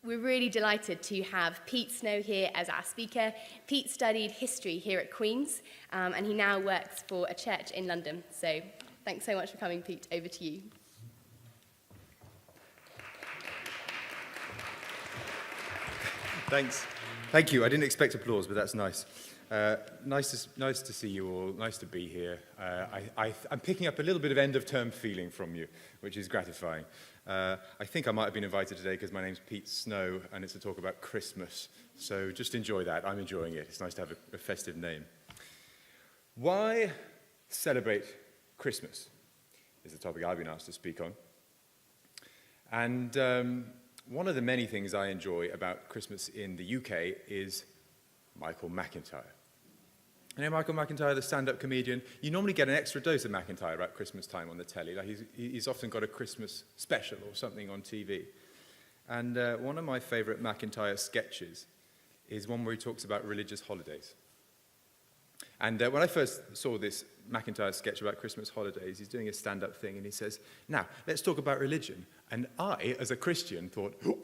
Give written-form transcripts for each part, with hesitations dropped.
We're really delighted to have Pete Snow here as our speaker. Pete studied history here at Queen's, and he now works for a church in London. So thanks so much for coming, Pete. Over to you. Thanks. Thank you. I didn't expect applause, but that's nice. Nice to see you all. Nice to be here. I'm picking up a little bit of end-of-term feeling from you, which is gratifying. I think I might have been invited today because my name's Pete Snow, and it's a talk about Christmas. So just enjoy that. I'm enjoying it. It's nice to have a festive name. Why celebrate Christmas is the topic I've been asked to speak on. And one of the many things I enjoy about Christmas in the UK is Michael McIntyre. You know Michael McIntyre, the stand-up comedian? You normally get an extra dose of McIntyre about Christmas time on the telly. Like he's often got a Christmas special or something on TV. And one of my favourite McIntyre sketches is one where he talks about religious holidays. And when I first saw this McIntyre sketch about Christmas holidays, he's doing a stand-up thing, and he says, now, let's talk about religion. And I, as a Christian, thought, oh,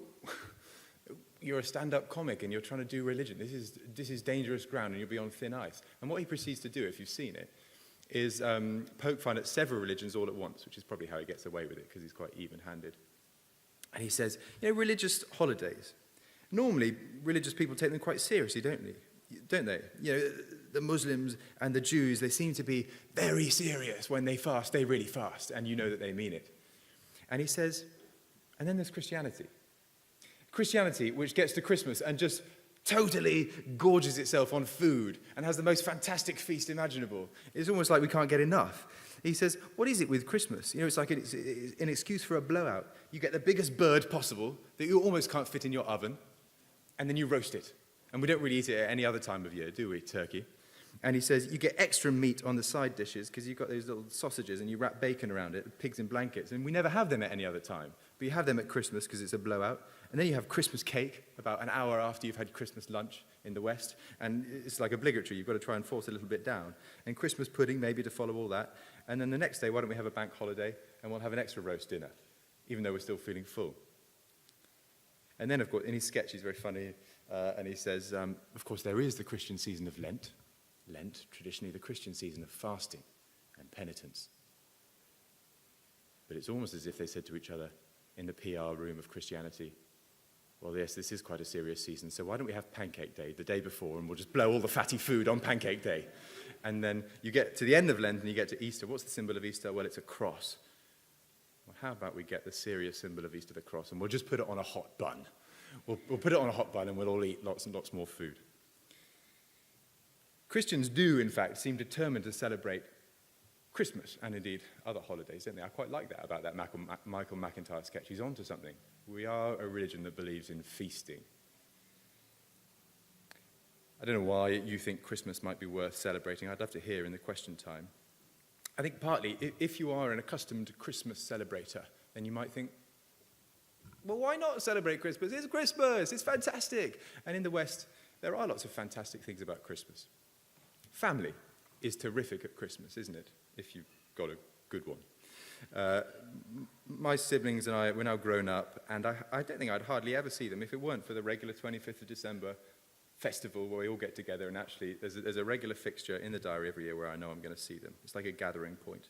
you're a stand-up comic and you're trying to do religion. This is dangerous ground and you'll be on thin ice. And what he proceeds to do, if you've seen it, is poke fun at several religions all at once, which is probably how he gets away with it, because he's quite even-handed. And he says, you know, religious holidays. Normally, religious people take them quite seriously, don't they? You know, the Muslims and the Jews, they seem to be very serious. When they fast, they really fast, and you know that they mean it. And he says, and then there's Christianity. Christianity, which gets to Christmas and just totally gorges itself on food and has the most fantastic feast imaginable. It's almost like we can't get enough. He says, what is it with Christmas? You know, it's like it's an excuse for a blowout. You get the biggest bird possible that you almost can't fit in your oven, and then you roast it. And we don't really eat it at any other time of year, do we, turkey? And he says, you get extra meat on the side dishes because you've got those little sausages and you wrap bacon around it, pigs in blankets, and we never have them at any other time. But you have them at Christmas because it's a blowout. And then you have Christmas cake about an hour after you've had Christmas lunch in the West. And it's like obligatory. You've got to try and force a little bit down. And Christmas pudding, maybe to follow all that. And then the next day, why don't we have a bank holiday and we'll have an extra roast dinner, even though we're still feeling full. And then, of course, in his sketch, he's very funny. And he says, of course, there is the Christian season of Lent. Lent, traditionally the Christian season of fasting and penitence. But it's almost as if they said to each other in the PR room of Christianity, well, yes, this is quite a serious season, so why don't we have Pancake Day the day before, and we'll just blow all the fatty food on Pancake Day. And then you get to the end of Lent and you get to Easter. What's the symbol of Easter? Well, it's a cross. Well, how about we get the serious symbol of Easter, the cross, and we'll just put it on a hot bun. We'll put it on a hot bun and we'll all eat lots and lots more food. Christians do, in fact, seem determined to celebrate Christmas and indeed other holidays, don't they? I quite like that about that Michael McIntyre sketch. He's onto something. We are a religion that believes in feasting. I don't know why you think Christmas might be worth celebrating. I'd love to hear in the question time. I think partly, if you are an accustomed Christmas celebrator, then you might think, well, why not celebrate Christmas? It's Christmas, it's fantastic. And in the West, there are lots of fantastic things about Christmas. Family is terrific at Christmas, isn't it? If you've got a good one. My siblings and I, we're now grown up, and I don't think I'd hardly ever see them if it weren't for the regular 25th of December festival where we all get together, and actually there's a regular fixture in the diary every year where I know I'm going to see them. It's like a gathering point.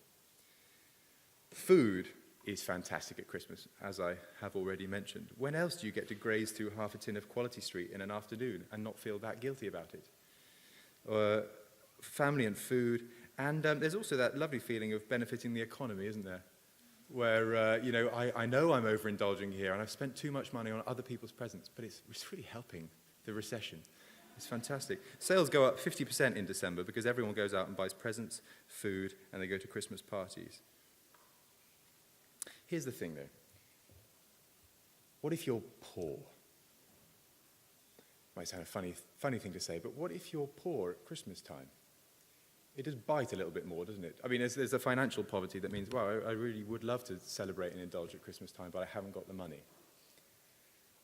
Food is fantastic at Christmas, as I have already mentioned. When else do you get to graze through half a tin of Quality Street in an afternoon and not feel that guilty about it? Family and food, and there's also that lovely feeling of benefiting the economy, isn't there? Where, you know, I know I'm overindulging here, and I've spent too much money on other people's presents, but it's really helping the recession. It's fantastic. Sales go up 50% in December because everyone goes out and buys presents, food, and they go to Christmas parties. Here's the thing, though. What if you're poor? Might sound a funny thing to say, but what if you're poor at Christmas time? It does bite a little bit more, doesn't it? I mean, there's a financial poverty that means, well, I really would love to celebrate and indulge at Christmas time, but I haven't got the money.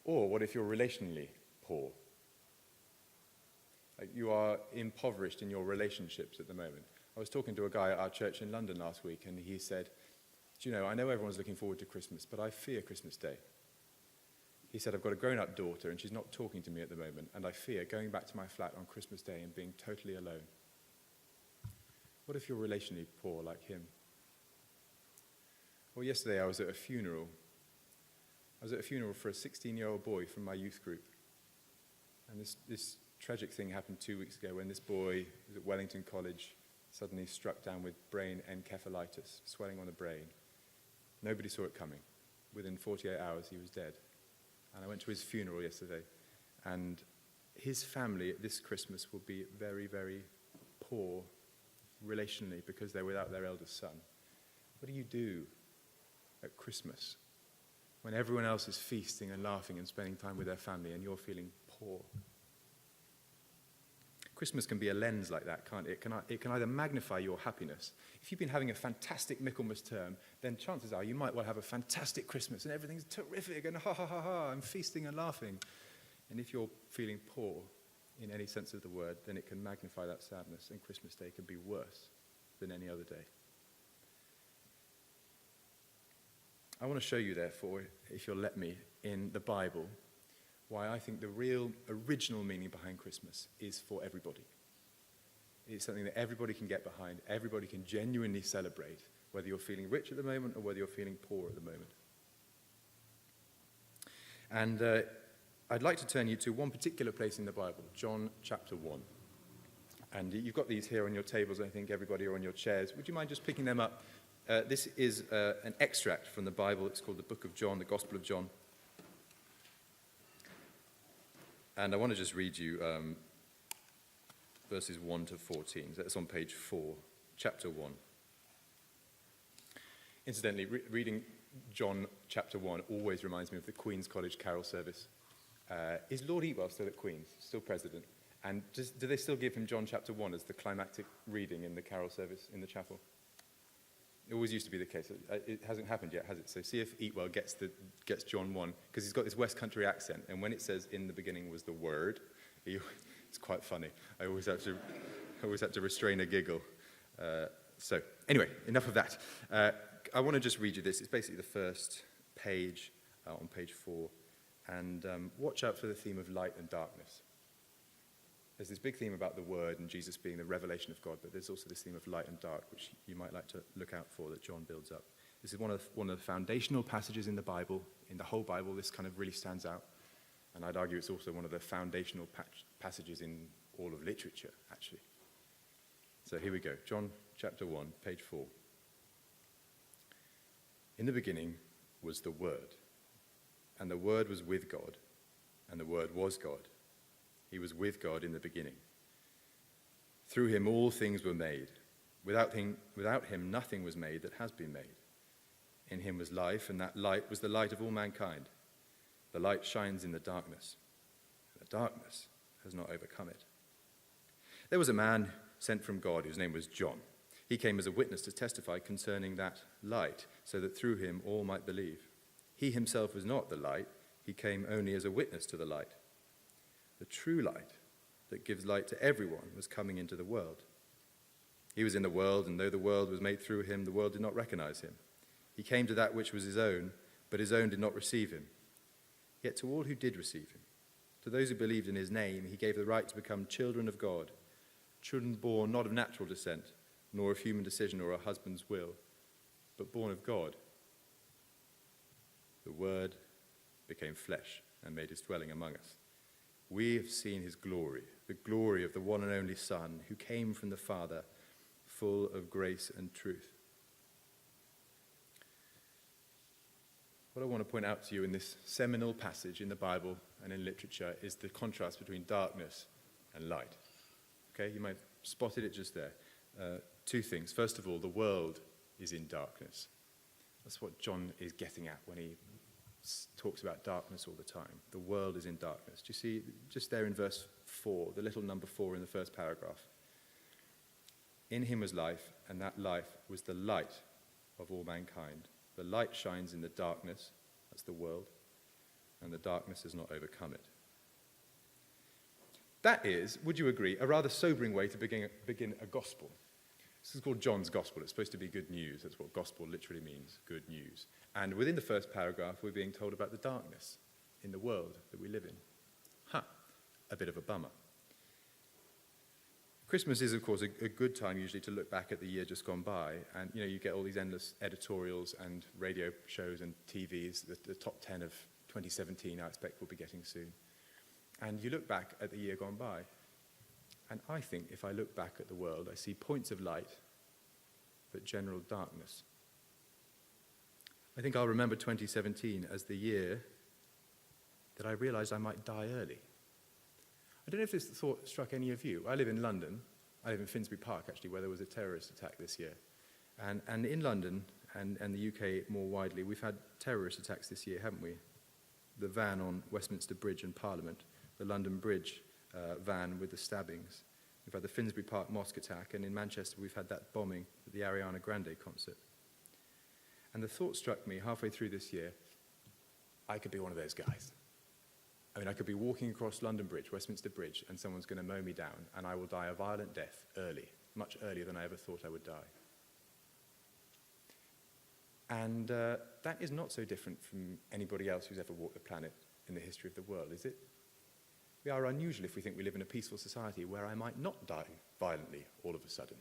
Or what if you're relationally poor? Like you are impoverished in your relationships at the moment. I was talking to a guy at our church in London last week, and he said, do you know, I know everyone's looking forward to Christmas, but I fear Christmas Day. He said, I've got a grown-up daughter and she's not talking to me at the moment, and I fear going back to my flat on Christmas Day and being totally alone. What if you're relationally poor like him? Well, yesterday I was at a funeral. I was at a funeral for a 16-year-old boy from my youth group. And this tragic thing happened 2 weeks ago when this boy was at Wellington College, suddenly struck down with brain encephalitis, swelling on the brain. Nobody saw it coming. Within 48 hours, he was dead. And I went to his funeral yesterday, and his family at this Christmas will be very, very poor relationally because they're without their eldest son. What do you do at Christmas when everyone else is feasting and laughing and spending time with their family and you're feeling poor? Christmas can be a lens like that, can't it? It can either magnify your happiness. If you've been having a fantastic Michaelmas term, then chances are you might well have a fantastic Christmas and everything's terrific and ha ha ha ha, I'm feasting and laughing. And if you're feeling poor in any sense of the word, then it can magnify that sadness, and Christmas Day can be worse than any other day. I want to show you, therefore, if you'll let me, in the Bible, why I think the real original meaning behind Christmas is for everybody. It's something that everybody can get behind, everybody can genuinely celebrate, whether you're feeling rich at the moment or whether you're feeling poor at the moment. And I'd like to turn you to one particular place in the Bible, John chapter 1. And you've got these here on your tables, I think everybody, or on your chairs. Would you mind just picking them up? This is an extract from the Bible. It's called the Book of John, the Gospel of John. And I want to just read you verses 1 to 14. That's on page 4, chapter 1. Incidentally, reading John chapter 1 always reminds me of the Queen's College Carol service. Is Lord Eatwell still at Queen's, still president? And do they still give him John chapter 1 as the climactic reading in the carol service in the chapel? It always used to be the case. It hasn't happened yet, has it? So see if Eatwell gets John 1, because he's got this West Country accent, and when it says in the beginning was the word, it's quite funny. I always have to restrain a giggle. So anyway, enough of that. I want to just read you this. It's basically the first page on page 4, and watch out for the theme of light and darkness. There's this big theme about the Word and Jesus being the revelation of God, but there's also this theme of light and dark, which you might like to look out for, that John builds up. This is one of the foundational passages in the Bible. In the whole Bible, this kind of really stands out. And I'd argue it's also one of the foundational passages in all of literature, actually. So here we go. John chapter 1, page 4. In the beginning was the Word, and the Word was with God, and the Word was God. He was with God in the beginning. Through him all things were made. Without him nothing was made that has been made. In him was life, and that light was the light of all mankind. The light shines in the darkness, and the darkness has not overcome it. There was a man sent from God whose name was John. He came as a witness to testify concerning that light, so that through him all might believe. He himself was not the light. He came only as a witness to the light. The true light that gives light to everyone was coming into the world. He was in the world, and though the world was made through him, the world did not recognize him. He came to that which was his own, but his own did not receive him. Yet to all who did receive him, to those who believed in his name, he gave the right to become children of God, children born not of natural descent, nor of human decision or a husband's will, but born of God. The Word became flesh and made his dwelling among us. We have seen his glory, the glory of the one and only Son, who came from the Father, full of grace and truth. What I want to point out to you in this seminal passage in the Bible and in literature is the contrast between darkness and light. Okay, you might have spotted it just there. Two things. First of all, the world is in darkness. That's what John is getting at when he talks about darkness all the time. The world is in darkness. Do you see, just there in verse 4, the little number 4 in the first paragraph? In him was life, and that life was the light of all mankind. The light shines in the darkness, that's the world, and the darkness has not overcome it. That is, would you agree, a rather sobering way to begin a gospel. This is called John's Gospel. It's supposed to be good news. That's what gospel literally means, good news. And within the first paragraph, we're being told about the darkness in the world that we live in. A bit of a bummer. Christmas is, of course, a good time usually to look back at the year just gone by, and you get all these endless editorials and radio shows and TVs. The top 10 of 2017, I expect, we'll be getting soon. And you look back at the year gone by, and I think if I look back at the world, I see points of light, but general darkness. I think I'll remember 2017 as the year that I realized I might die early. I don't know if this thought struck any of you. I live in London. I live in Finsbury Park, actually, where there was a terrorist attack this year. And in London and the UK more widely, we've had terrorist attacks this year, haven't we? The van on Westminster Bridge and Parliament, the London Bridge van with the stabbings. We've had the Finsbury Park mosque attack, and in Manchester we've had that bombing at the Ariana Grande concert. And the thought struck me halfway through this year, I could be one of those guys. I mean, I could be walking across London Bridge, Westminster Bridge, and someone's going to mow me down, and I will die a violent death early, much earlier than I ever thought I would die. And that is not so different from anybody else who's ever walked the planet in the history of the world, is it? We are unusual if we think we live in a peaceful society where I might not die violently all of a sudden.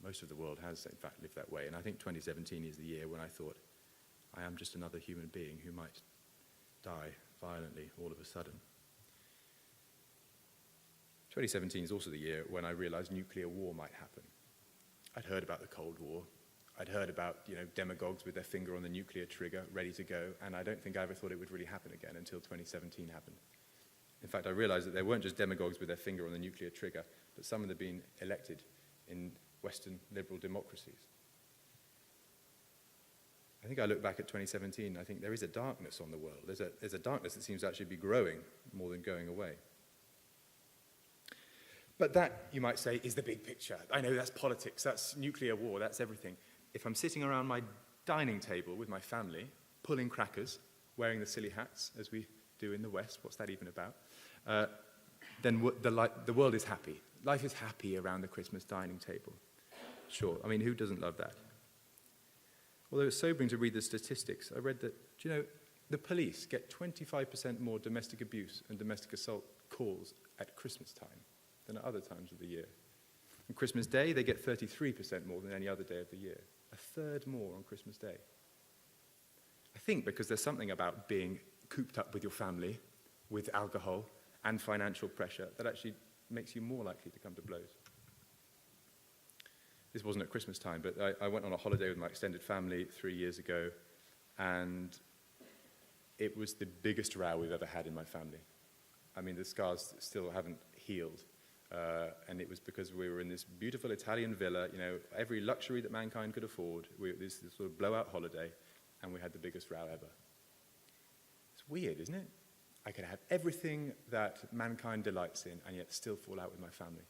Most of the world has, in fact, lived that way, and I think 2017 is the year when I thought, I am just another human being who might die violently all of a sudden. 2017 is also the year when I realized nuclear war might happen. I'd heard about the Cold War. I'd heard about, demagogues with their finger on the nuclear trigger, ready to go, and I don't think I ever thought it would really happen again until 2017 happened. In fact, I realized that there weren't just demagogues with their finger on the nuclear trigger, but some of them had been elected in Western liberal democracies. I think I look back at 2017, I think there is a darkness on the world. There's a darkness that seems to actually be growing more than going away. But that, you might say, is the big picture. I know that's politics, that's nuclear war, that's everything. If I'm sitting around my dining table with my family, pulling crackers, wearing the silly hats, as we do in the West, what's that even about? Then the world is happy. Life is happy around the Christmas dining table. Sure, I mean, who doesn't love that? Although it's sobering to read the statistics, I read that, the police get 25% more domestic abuse and domestic assault calls at Christmas time than at other times of the year. On Christmas Day, they get 33% more than any other day of the year. A third more on Christmas Day. I think because there's something about being cooped up with your family, with alcohol and financial pressure, that actually makes you more likely to come to blows. This wasn't at Christmas time, but I went on a holiday with my extended family 3 years ago, and it was the biggest row we've ever had in my family. I mean, the scars still haven't healed, and it was because we were in this beautiful Italian villa, every luxury that mankind could afford. This sort of blowout holiday, and we had the biggest row ever. It's weird, isn't it? I could have everything that mankind delights in, and yet still fall out with my family.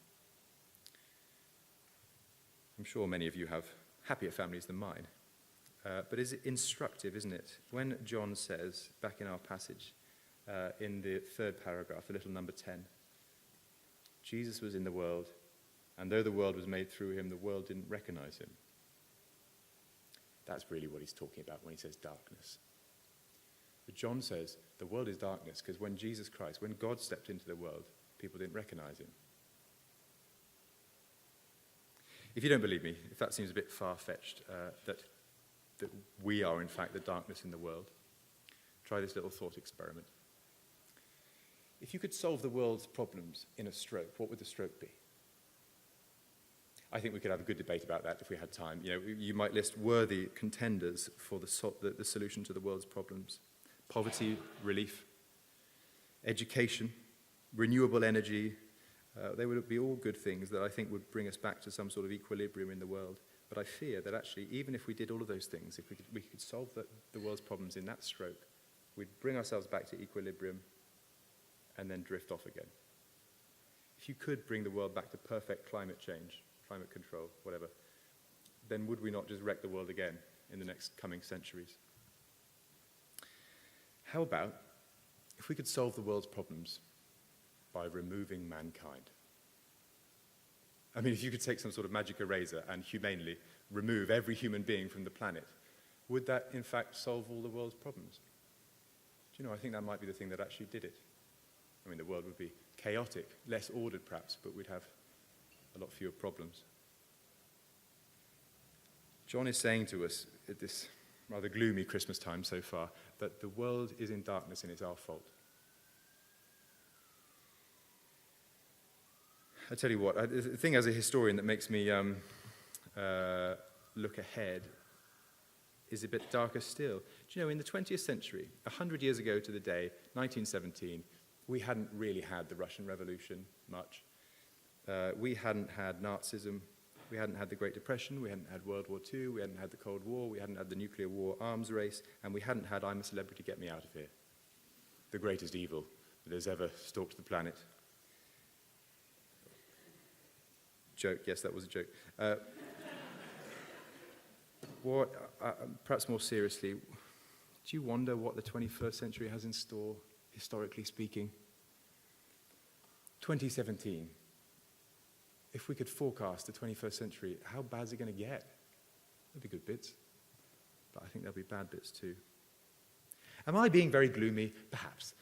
I'm sure many of you have happier families than mine. But is it instructive, isn't it? When John says, back in our passage, in the third paragraph, a little number 10, Jesus was in the world, and though the world was made through him, the world didn't recognize him. That's really what he's talking about when he says darkness. But John says the world is darkness because when Jesus Christ, when God stepped into the world, people didn't recognize him. If you don't believe me, if that seems a bit far-fetched, that we are, in fact, the darkness in the world, try this little thought experiment. If you could solve the world's problems in a stroke, what would the stroke be? I think we could have a good debate about that if we had time. You might list worthy contenders for the solution to the world's problems. Poverty relief, education, renewable energy. They would be all good things that I think would bring us back to some sort of equilibrium in the world. But I fear that actually, even if we did all of those things, if we could solve the world's problems in that stroke, we'd bring ourselves back to equilibrium and then drift off again. If you could bring the world back to perfect climate change, climate control, whatever, then would we not just wreck the world again in the next coming centuries? How about if we could solve the world's problems by removing mankind? I mean, if you could take some sort of magic eraser and humanely remove every human being from the planet, would that in fact solve all the world's problems? Do you know, I think that might be the thing that actually did it. I mean, the world would be chaotic, less ordered perhaps, but we'd have a lot fewer problems. John is saying to us at this rather gloomy Christmas time so far that the world is in darkness and it's our fault. I tell you what, the thing as a historian that makes me look ahead is a bit darker still. Do you know, in the 20th century, 100 years ago to the day, 1917, we hadn't really had the Russian Revolution much. We hadn't had Nazism. We hadn't had the Great Depression. We hadn't had World War II. We hadn't had the Cold War. We hadn't had the nuclear war arms race. And we hadn't had I'm a Celebrity, Get Me Out of Here, the greatest evil that has ever stalked the planet. Joke, yes, that was a joke. Perhaps more seriously, do you wonder what the 21st century has in store, historically speaking? 2017. If we could forecast the 21st century, how bad is it going to get? There'll be good bits, but I think there'll be bad bits too. Am I being very gloomy? Perhaps.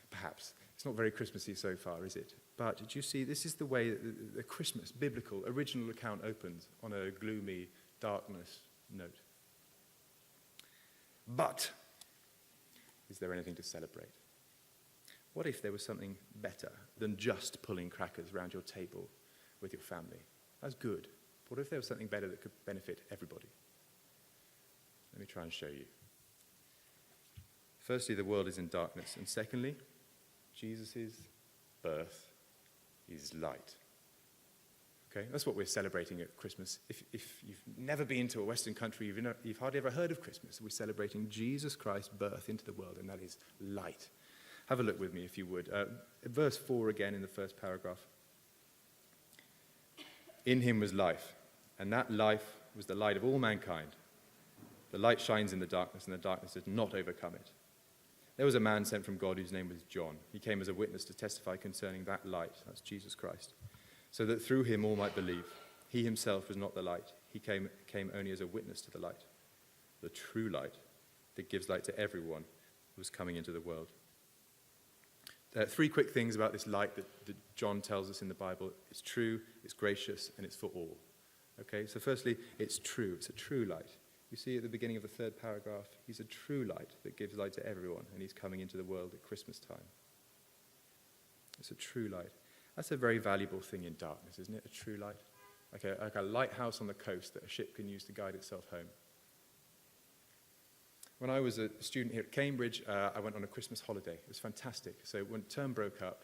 It's not very Christmassy so far, is it? But do you see, this is the way that the Christmas, biblical, original account opens, on a gloomy, darkness note. But, is there anything to celebrate? What if there was something better than just pulling crackers around your table with your family? That's good. What if there was something better that could benefit everybody? Let me try and show you. Firstly, the world is in darkness. And secondly, Jesus' birth is light. Okay, that's what we're celebrating at Christmas. If you've never been to a Western country, you've hardly ever heard of Christmas. We're celebrating Jesus Christ's birth into the world, and that is light. Have a look with me, if you would. Verse 4 again in the first paragraph. In him was life, and that life was the light of all mankind. The light shines in the darkness, and the darkness does not overcome it. There was a man sent from God whose name was John. He came as a witness to testify concerning that light, that's Jesus Christ, so that through him all might believe. He himself was not the light. He came only as a witness to the light, the true light that gives light to everyone who was coming into the world. Three quick things about this light that John tells us in the Bible. It's true, it's gracious, and it's for all. Okay, so firstly, it's true. It's a true light. You see at the beginning of the third paragraph, he's a true light that gives light to everyone, and he's coming into the world at Christmas time. It's a true light. That's a very valuable thing in darkness, isn't it? A true light. Like a lighthouse on the coast that a ship can use to guide itself home. When I was a student here at Cambridge, I went on a Christmas holiday. It was fantastic. So when term broke up,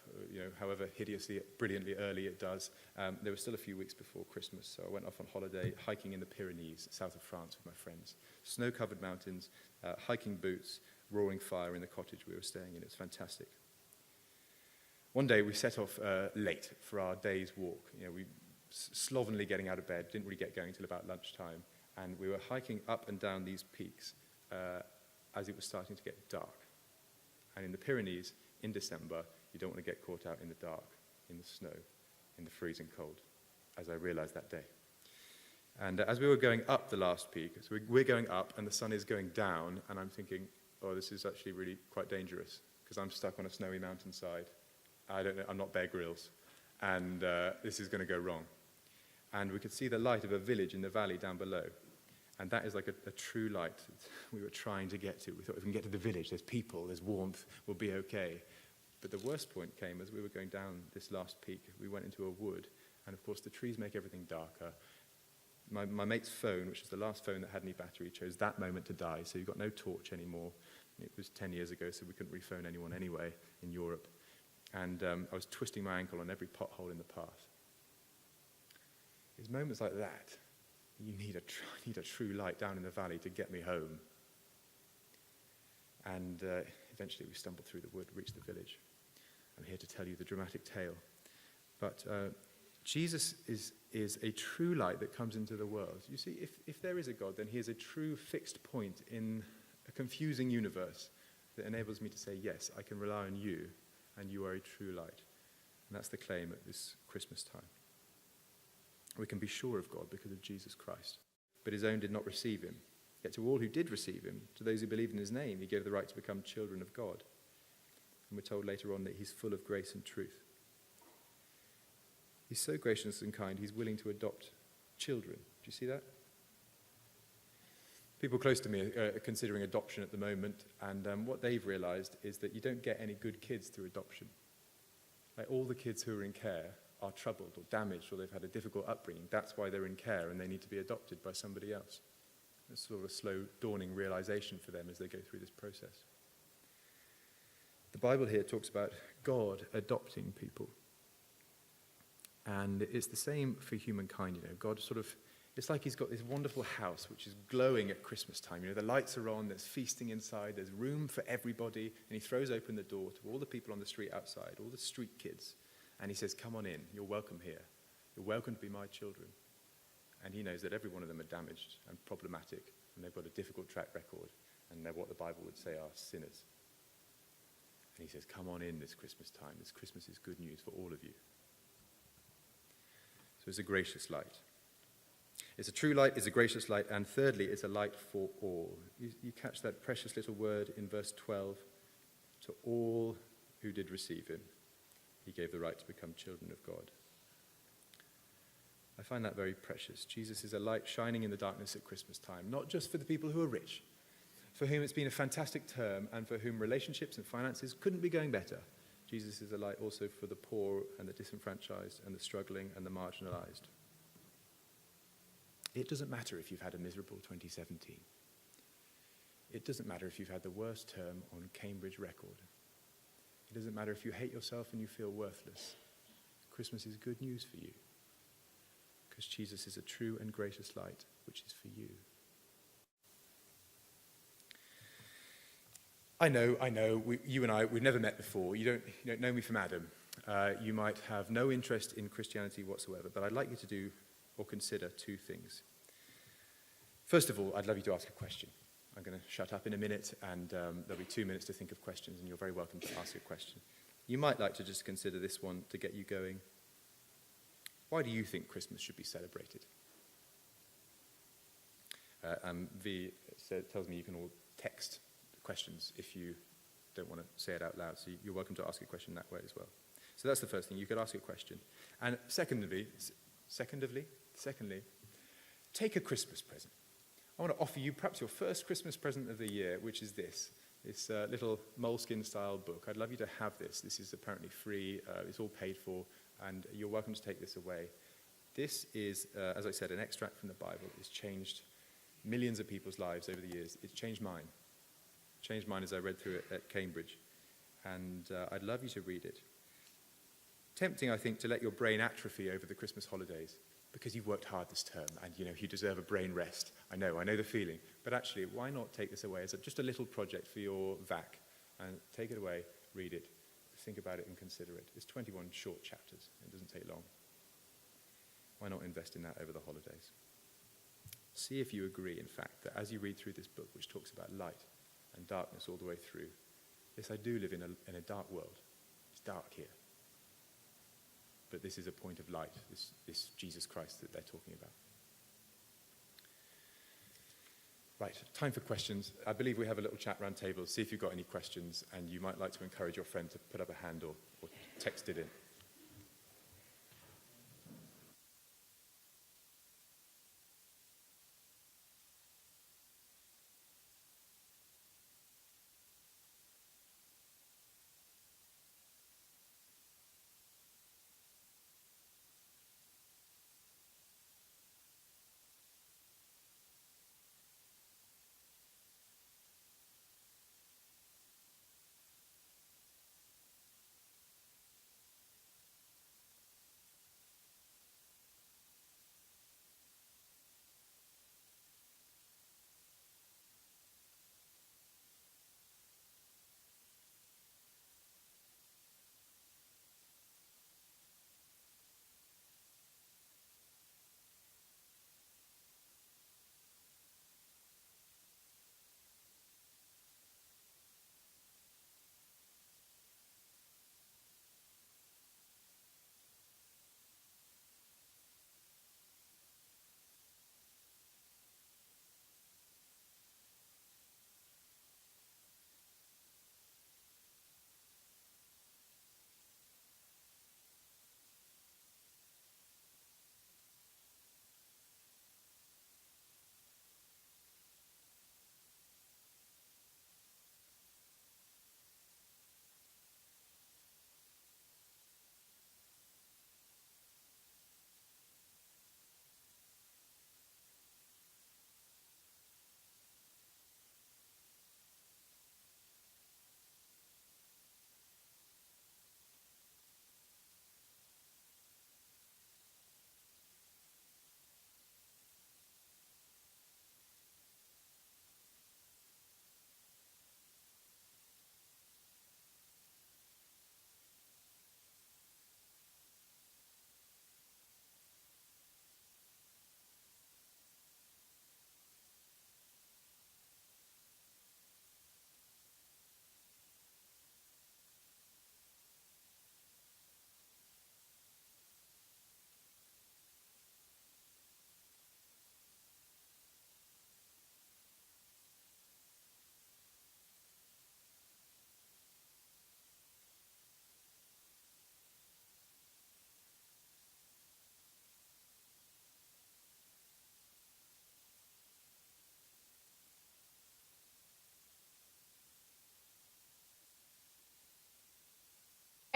however hideously, brilliantly early it does, there were still a few weeks before Christmas. So I went off on holiday, hiking in the Pyrenees, south of France with my friends. Snow-covered mountains, hiking boots, roaring fire in the cottage we were staying in. It was fantastic. One day we set off late for our day's walk. We slovenly getting out of bed, didn't really get going till about lunchtime. And we were hiking up and down these peaks as it was starting to get dark. And in the Pyrenees, in December, you don't want to get caught out in the dark, in the snow, in the freezing cold, as I realized that day. And as we were going up the last peak, so we're going up and the sun is going down, and I'm thinking, oh, this is actually really quite dangerous, because I'm stuck on a snowy mountainside. I don't know, I'm not Bear Grylls, and this is going to go wrong. And we could see the light of a village in the valley down below. And that is like a true light we were trying to get to. We thought if we can get to the village, there's people, there's warmth, we'll be okay. But the worst point came as we were going down this last peak. We went into a wood, and of course the trees make everything darker. My mate's phone, which was the last phone that had any battery, chose that moment to die, so you've got no torch anymore. It was 10 years ago, so we couldn't rephone anyone anyway in Europe. And I was twisting my ankle on every pothole in the path. It's moments like that. You need a true light down in the valley to get me home. And eventually we stumbled through the wood, reached the village. I'm here to tell you the dramatic tale. But Jesus is a true light that comes into the world. You see, if there is a God, then he is a true fixed point in a confusing universe that enables me to say, yes, I can rely on you, and you are a true light. And that's the claim at this Christmas time. We can be sure of God because of Jesus Christ. But his own did not receive him. Yet to all who did receive him, to those who believed in his name, he gave the right to become children of God. And we're told later on that he's full of grace and truth. He's so gracious and kind, he's willing to adopt children. Do you see that? People close to me are considering adoption at the moment, and what they've realized is that you don't get any good kids through adoption. Like, all the kids who are in care are troubled or damaged, or they've had a difficult upbringing. That's why they're in care, and they need to be adopted by somebody else. It's sort of a slow dawning realization for them as they go through this process. The Bible here talks about God adopting people. And it's the same for humankind, God it's like he's got this wonderful house which is glowing at Christmas time. The lights are on, there's feasting inside, there's room for everybody, and he throws open the door to all the people on the street outside, all the street kids, and he says, come on in, you're welcome here. You're welcome to be my children. And he knows that every one of them are damaged and problematic, and they've got a difficult track record, and they're what the Bible would say are sinners. And he says, come on in this Christmas time. This Christmas is good news for all of you. So it's a gracious light. It's a true light, it's a gracious light, and thirdly, it's a light for all. You catch that precious little word in verse 12. To all who did receive him, he gave the right to become children of God. I find that very precious. Jesus is a light shining in the darkness at Christmas time, not just for the people who are rich, for whom it's been a fantastic term, and for whom relationships and finances couldn't be going better. Jesus is a light also for the poor and the disenfranchised and the struggling and the marginalized. It doesn't matter if you've had a miserable 2017. It doesn't matter if you've had the worst term on Cambridge record. It doesn't matter if you hate yourself and you feel worthless. Christmas is good news for you, because Jesus is a true and gracious light, which is for you. I know, you and I, we've never met before. You don't know me from Adam. You might have no interest in Christianity whatsoever, but I'd like you to do or consider two things. First of all, I'd love you to ask a question. I'm going to shut up in a minute, and there'll be 2 minutes to think of questions, and you're very welcome to ask a question. You might like to just consider this one to get you going. Why do you think Christmas should be celebrated? V tells me you can all text questions if you don't want to say it out loud, so you're welcome to ask a question that way as well. So that's the first thing. You could ask a question. And secondly, take a Christmas present. I want to offer you perhaps your first Christmas present of the year, which is this little Moleskine-style book. I'd love you to have this. This is apparently free. It's all paid for, and you're welcome to take this away. This is, as I said, an extract from the Bible. It's changed millions of people's lives over the years. It's changed mine. It changed mine as I read through it at Cambridge. And I'd love you to read it. Tempting, I think, to let your brain atrophy over the Christmas holidays, because you've worked hard this term and you deserve a brain rest. I know the feeling. But actually, why not take this away as just a little project for your VAC, and take it away, read it, think about it and consider it. It's 21 short chapters. It doesn't take long. Why not invest in that over the holidays? See if you agree, in fact, that as you read through this book, which talks about light and darkness all the way through, yes, I do live in a dark world. It's dark here. But this is a point of light, this Jesus Christ that they're talking about. Right, time for questions. I believe we have a little chat round table. See if you've got any questions, and you might like to encourage your friend to put up a hand or text it in.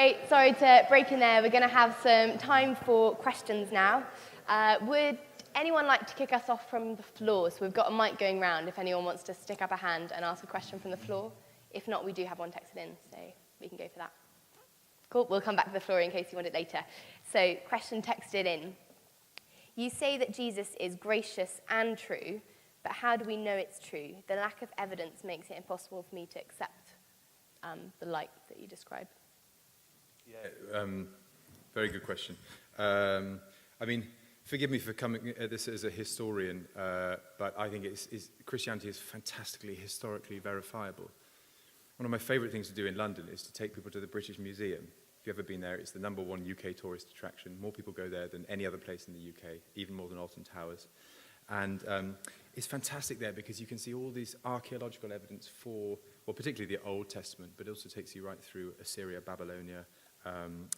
Hey, sorry to break in there. We're going to have some time for questions now. Would anyone like to kick us off from the floor? So we've got a mic going round if anyone wants to stick up a hand and ask a question from the floor. If not, we do have one texted in, so we can go for that. Cool, we'll come back to the floor in case you want it later. So, question texted in. You say that Jesus is gracious and true, but how do we know it's true? The lack of evidence makes it impossible for me to accept the light that you describe. Yeah, very good question. I mean, forgive me for coming at this as a historian, but I think Christianity is fantastically historically verifiable. One of my favourite things to do in London is to take people to the British Museum. If you've ever been there, it's the #1 UK tourist attraction. More people go there than any other place in the UK, even more than Alton Towers. And it's fantastic there because you can see all these archaeological evidence for, well, particularly the Old Testament, but it also takes you right through Assyria, Babylonia,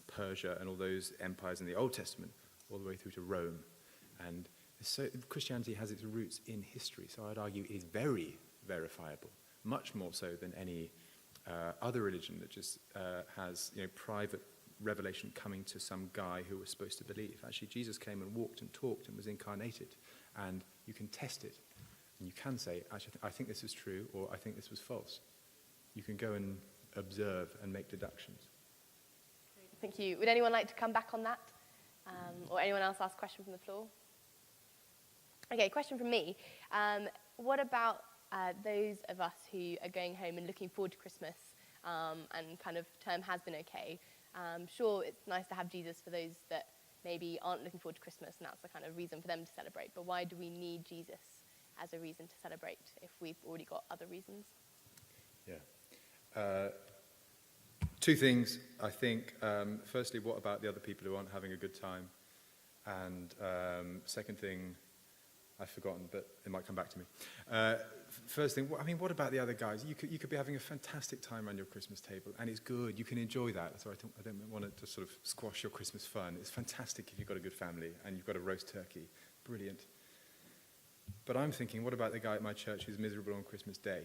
Persia, and all those empires in the Old Testament, all the way through to Rome. And so Christianity has its roots in history, so I'd argue it is very verifiable, much more so than any other religion that just has private revelation coming to some guy who was supposed to believe. Actually, Jesus came and walked and talked and was incarnated, and you can test it. And you can say, actually, I think this is true, or I think this was false. You can go and observe and make deductions. Thank you. Would anyone like to come back on that? Or anyone else ask a question from the floor? Okay, question from me. What about those of us who are going home and looking forward to Christmas and kind of term has been okay? Sure, it's nice to have Jesus for those that maybe aren't looking forward to Christmas, and that's the kind of reason for them to celebrate. But why do we need Jesus as a reason to celebrate if we've already got other reasons? Yeah. Two things, I think. Firstly, what about the other people who aren't having a good time? And second thing, I've forgotten, but it might come back to me. First thing, what about the other guys? You could be having a fantastic time around your Christmas table, and it's good. You can enjoy that. So I don't want it to sort of squash your Christmas fun. It's fantastic if you've got a good family and you've got a roast turkey. Brilliant. But I'm thinking, what about the guy at my church who's miserable on Christmas Day?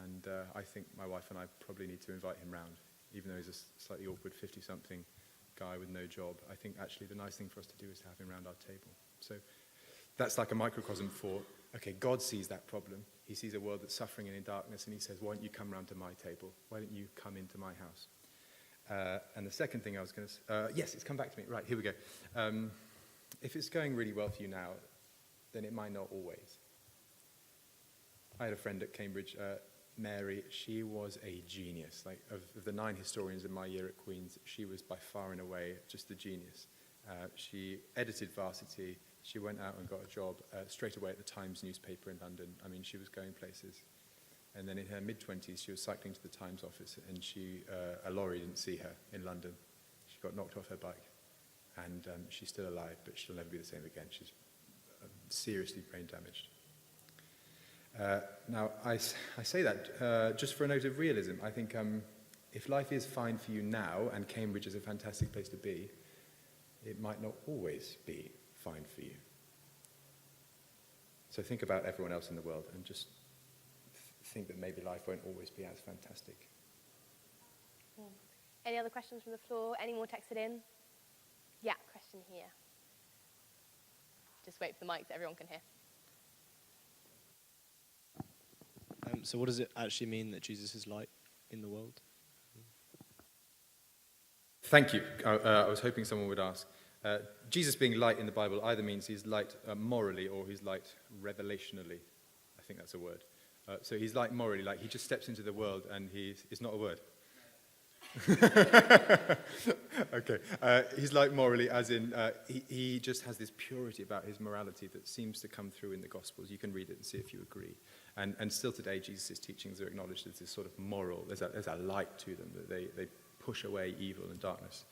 And I think my wife and I probably need to invite him round, even though he's a slightly awkward 50-something guy with no job. I think actually the nice thing for us to do is to have him round our table. So that's like a microcosm for, okay, God sees that problem. He sees a world that's suffering and in darkness, and he says, why don't you come round to my table? Why don't you come into my house? And the second thing I was going to yes, it's come back to me. Right, here we go. If it's going really well for you now, then it might not always. I had a friend at Cambridge, Mary. She was a genius. Like, of the 9 historians in my year at Queen's, she was by far and away just the genius. She edited Varsity. She went out and got a job straight away at the Times newspaper in London. I mean, she was going places. And then in her mid-20s, she was cycling to the Times office, and a lorry didn't see her in London. She got knocked off her bike. And she's still alive, but she'll never be the same again. She's seriously brain damaged. Now, I say that just for a note of realism. I think if life is fine for you now, and Cambridge is a fantastic place to be, it might not always be fine for you. So think about everyone else in the world and just think that maybe life won't always be as fantastic. Any other questions from the floor? Any more texted in? Yeah, question here. Just wait for the mic so everyone can hear. So what does it actually mean that Jesus is light in the world? Thank you. I was hoping someone would ask. Jesus being light in the Bible either means he's light morally or he's light revelationally. I think that's a word. So he's light morally, like he just steps into the world and it's not a word. Okay. He's light morally as in he just has this purity about his morality that seems to come through in the Gospels. You can read it and see if you agree. And still today, Jesus' teachings are acknowledged as this sort of moral. There's a light to them, that they push away evil and darkness.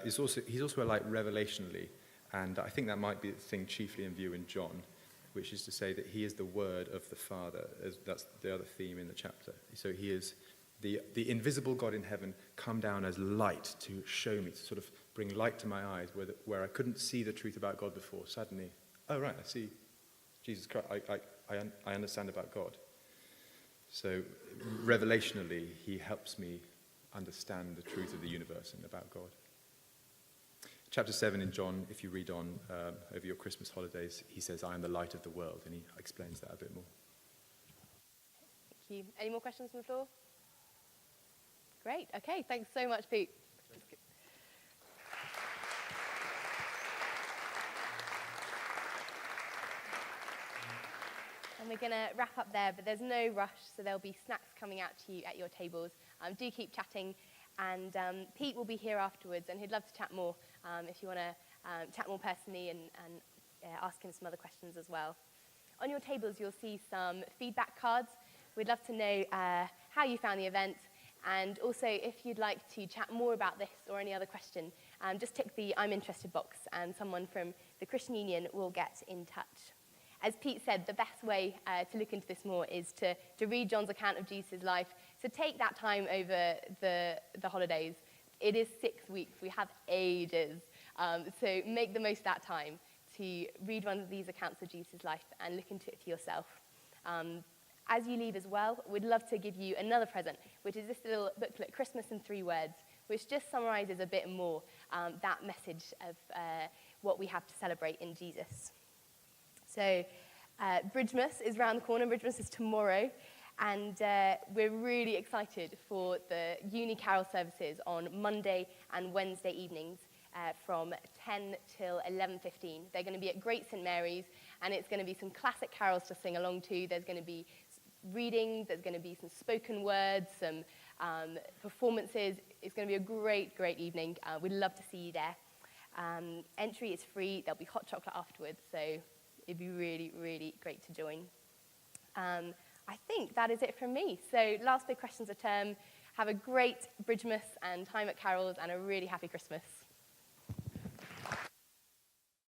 He's also a light revelationally, and I think that might be the thing chiefly in view in John, which is to say that he is the word of the Father. That's the other theme in the chapter. So he is the invisible God in heaven come down as light to show me, to sort of bring light to my eyes, where I couldn't see the truth about God before. Suddenly, oh right, I see Jesus Christ. I understand about God. So revelationally, he helps me understand the truth of the universe and about God. Chapter 7 in John, if you read on over your Christmas holidays, he says, I am the light of the world, and he explains that a bit more. Thank you. Any more questions from the floor? Great. Okay, thanks so much, Pete. And we're going to wrap up there, but there's no rush, so there'll be snacks coming out to you at your tables. Do keep chatting, and Pete will be here afterwards, and he'd love to chat more if you want to chat more personally and ask him some other questions as well. On your tables, you'll see some feedback cards. We'd love to know how you found the event, and also if you'd like to chat more about this or any other question, just tick the I'm interested box, and someone from the Christian Union will get in touch. As Pete said, the best way to look into this more is to read John's account of Jesus' life. So take that time over the holidays. It is 6 weeks. We have ages. So make the most of that time to read one of these accounts of Jesus' life and look into it for yourself. As you leave as well, we'd love to give you another present, which is this little booklet, Christmas in 3 Words, which just summarizes a bit more that message of what we have to celebrate in Jesus. So Bridgemas is around the corner. Bridgemas is tomorrow. And we're really excited for the uni carol services on Monday and Wednesday evenings from 10 till 11:15. They're going to be at Great St. Mary's, and it's going to be some classic carols to sing along to. There's going to be readings, there's going to be some spoken words, some performances. It's going to be a great, great evening. We'd love to see you there. Entry is free. There'll be hot chocolate afterwards, so it'd be really, really great to join. I think that is it from me. So last big questions of term. Have a great Bridgemas and time at carols and a really happy Christmas.